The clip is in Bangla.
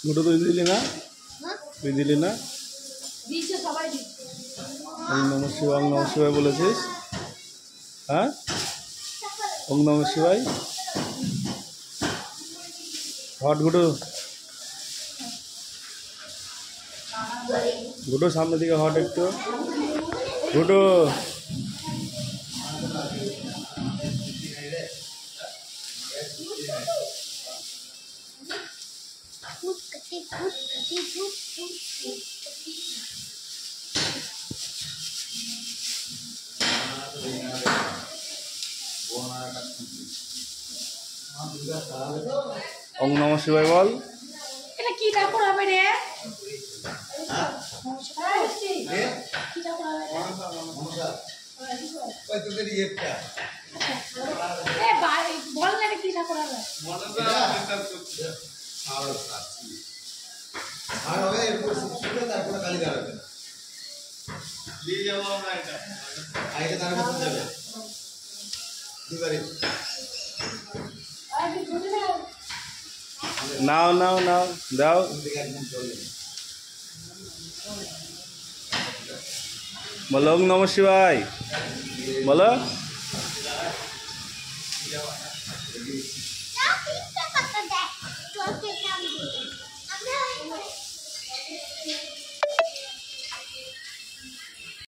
গুটো তুই দিলি না? তুই দিলি না? ওং নমঃ শিবায়, ওং নমঃ শিবায় বলেছিস? হ্যাঁ, ওং নমঃ শিবায়। হট গুটো, গুটো সামনের দিকে হট একটু। গুটো ওং নমঃ শিবায় বল। এটা কি ঠাকুর হবে রে? বল না কি ঠাকুর হবে? নাও নাও নাও দাও। বলো ওং নমঃ শিবায় বলো।